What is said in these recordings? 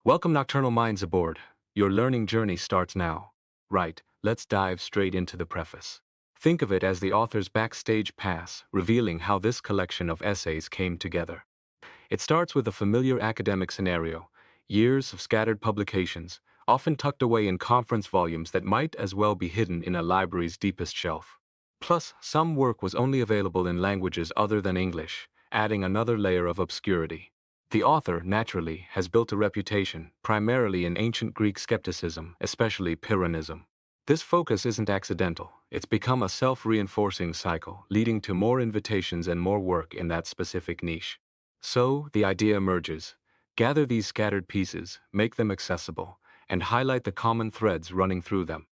Welcome, Nocturnal Minds, aboard. Your learning journey starts now. Right, let's dive straight into the preface. Think of it as the author's backstage pass, revealing how this collection of essays came together. It starts with a familiar academic scenario: years of scattered publications, often tucked away in conference volumes that might as well be hidden in a library's deepest shelf. Plus, some work was only available in languages other than English, adding another layer of obscurity. The author, naturally, has built a reputation, primarily in ancient Greek skepticism, especially Pyrrhonism. This focus isn't accidental. It's become a self-reinforcing cycle, leading to more invitations and more work in that specific niche. So, the idea emerges: gather these scattered pieces, make them accessible, and highlight the common threads running through them.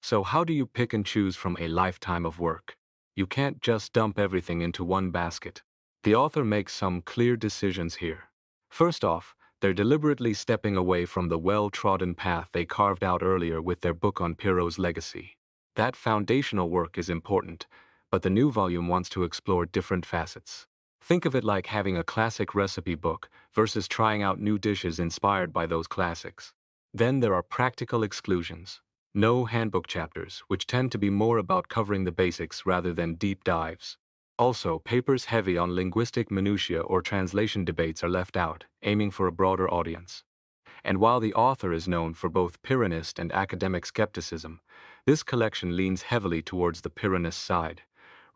So how do you pick and choose from a lifetime of work? You can't just dump everything into one basket. The author makes some clear decisions here. First off, they're deliberately stepping away from the well-trodden path they carved out earlier with their book on Pyrrho's legacy. That foundational work is important, but the new volume wants to explore different facets. Think of it like having a classic recipe book versus trying out new dishes inspired by those classics. Then there are practical exclusions. No handbook chapters, which tend to be more about covering the basics rather than deep dives. Also, papers heavy on linguistic minutiae or translation debates are left out, aiming for a broader audience. And while the author is known for both Pyrrhonist and academic skepticism, this collection leans heavily towards the Pyrrhonist side,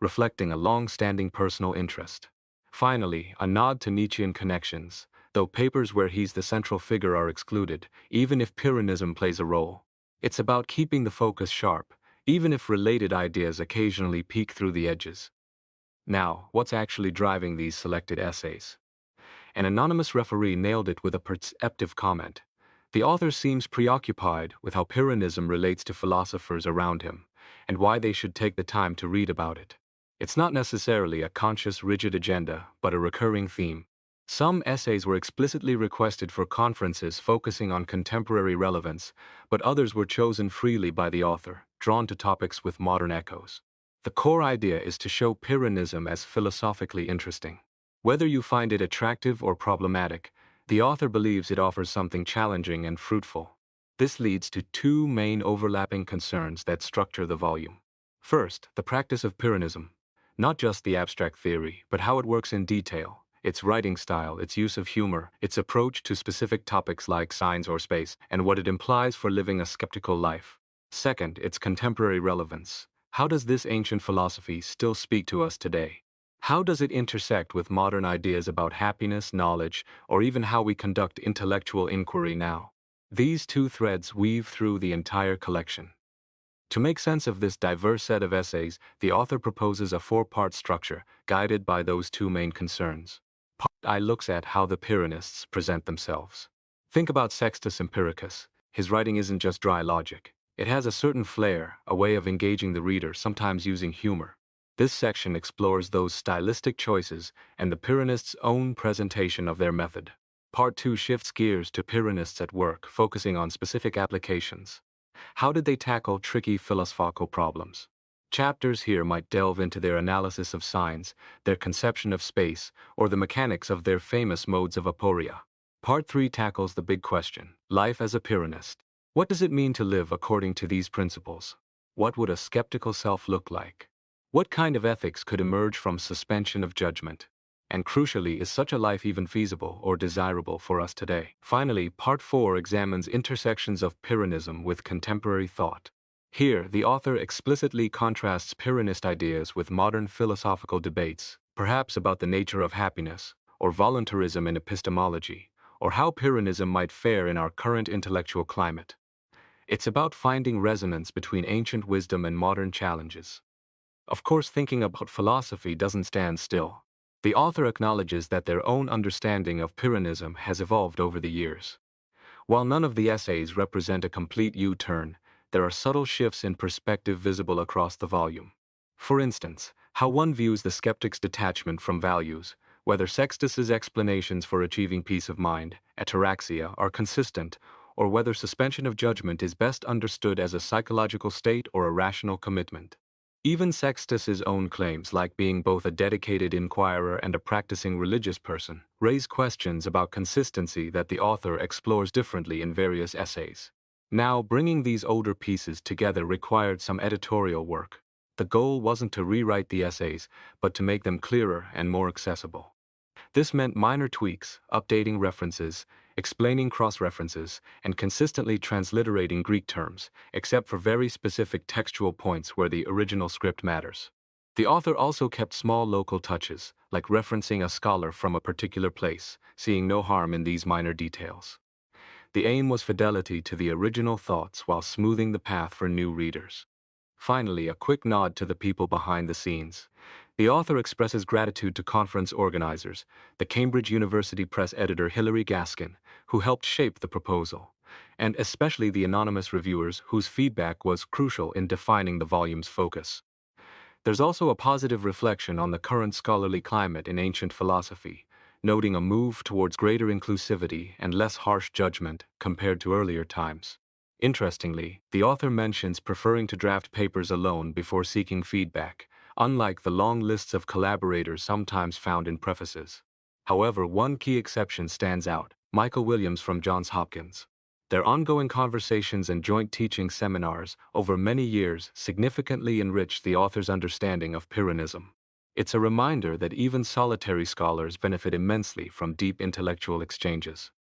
reflecting a long-standing personal interest. Finally, a nod to Nietzschean connections, though papers where he's the central figure are excluded, even if Pyrrhonism plays a role. It's about keeping the focus sharp, even if related ideas occasionally peek through the edges. Now, what's actually driving these selected essays? An anonymous referee nailed it with a perceptive comment. The author seems preoccupied with how Pyrrhonism relates to philosophers around him, and why they should take the time to read about it. It's not necessarily a conscious, rigid agenda, but a recurring theme. Some essays were explicitly requested for conferences focusing on contemporary relevance, but others were chosen freely by the author, drawn to topics with modern echoes. The core idea is to show Pyrrhonism as philosophically interesting. Whether you find it attractive or problematic, the author believes it offers something challenging and fruitful. This leads to two main overlapping concerns that structure the volume. First, the practice of Pyrrhonism. Not just the abstract theory, but how it works in detail, its writing style, its use of humor, its approach to specific topics like science or space, and what it implies for living a skeptical life. Second, its contemporary relevance. How does this ancient philosophy still speak to us today? How does it intersect with modern ideas about happiness, knowledge, or even how we conduct intellectual inquiry now? These two threads weave through the entire collection. To make sense of this diverse set of essays, the author proposes a four-part structure, guided by those two main concerns. Part I looks at how the Pyrrhonists present themselves. Think about Sextus Empiricus. His writing isn't just dry logic. It has a certain flair, a way of engaging the reader, sometimes using humor. This section explores those stylistic choices and the Pyrrhonists' own presentation of their method. Part 2 shifts gears to Pyrrhonists at work, focusing on specific applications. How did they tackle tricky philosophical problems? Chapters here might delve into their analysis of signs, their conception of space, or the mechanics of their famous modes of aporia. Part 3 tackles the big question: life as a Pyrrhonist. What does it mean to live according to these principles? What would a skeptical self look like? What kind of ethics could emerge from suspension of judgment? And crucially, is such a life even feasible or desirable for us today? Finally, Part 4 examines intersections of Pyrrhonism with contemporary thought. Here, the author explicitly contrasts Pyrrhonist ideas with modern philosophical debates, perhaps about the nature of happiness, or voluntarism in epistemology, or how Pyrrhonism might fare in our current intellectual climate. It's about finding resonance between ancient wisdom and modern challenges. Of course, thinking about philosophy doesn't stand still. The author acknowledges that their own understanding of Pyrrhonism has evolved over the years. While none of the essays represent a complete U-turn, there are subtle shifts in perspective visible across the volume. For instance, how one views the skeptic's detachment from values, whether Sextus's explanations for achieving peace of mind, ataraxia, are consistent, or whether suspension of judgment is best understood as a psychological state or a rational commitment. Even Sextus's own claims, like being both a dedicated inquirer and a practicing religious person, raise questions about consistency that the author explores differently in various essays. Now, bringing these older pieces together required some editorial work. The goal wasn't to rewrite the essays, but to make them clearer and more accessible. This meant minor tweaks, updating references, explaining cross-references, and consistently transliterating Greek terms, except for very specific textual points where the original script matters. The author also kept small local touches, like referencing a scholar from a particular place, seeing no harm in these minor details. The aim was fidelity to the original thoughts while smoothing the path for new readers. Finally, a quick nod to the people behind the scenes. The author expresses gratitude to conference organizers, the Cambridge University Press editor Hilary Gaskin, who helped shape the proposal, and especially the anonymous reviewers whose feedback was crucial in defining the volume's focus. There's also a positive reflection on the current scholarly climate in ancient philosophy, noting a move towards greater inclusivity and less harsh judgment compared to earlier times. Interestingly, the author mentions preferring to draft papers alone before seeking feedback, unlike the long lists of collaborators sometimes found in prefaces. However, one key exception stands out: Michael Williams from Johns Hopkins. Their ongoing conversations and joint teaching seminars over many years significantly enriched the author's understanding of Pyrrhonism. It's a reminder that even solitary scholars benefit immensely from deep intellectual exchanges.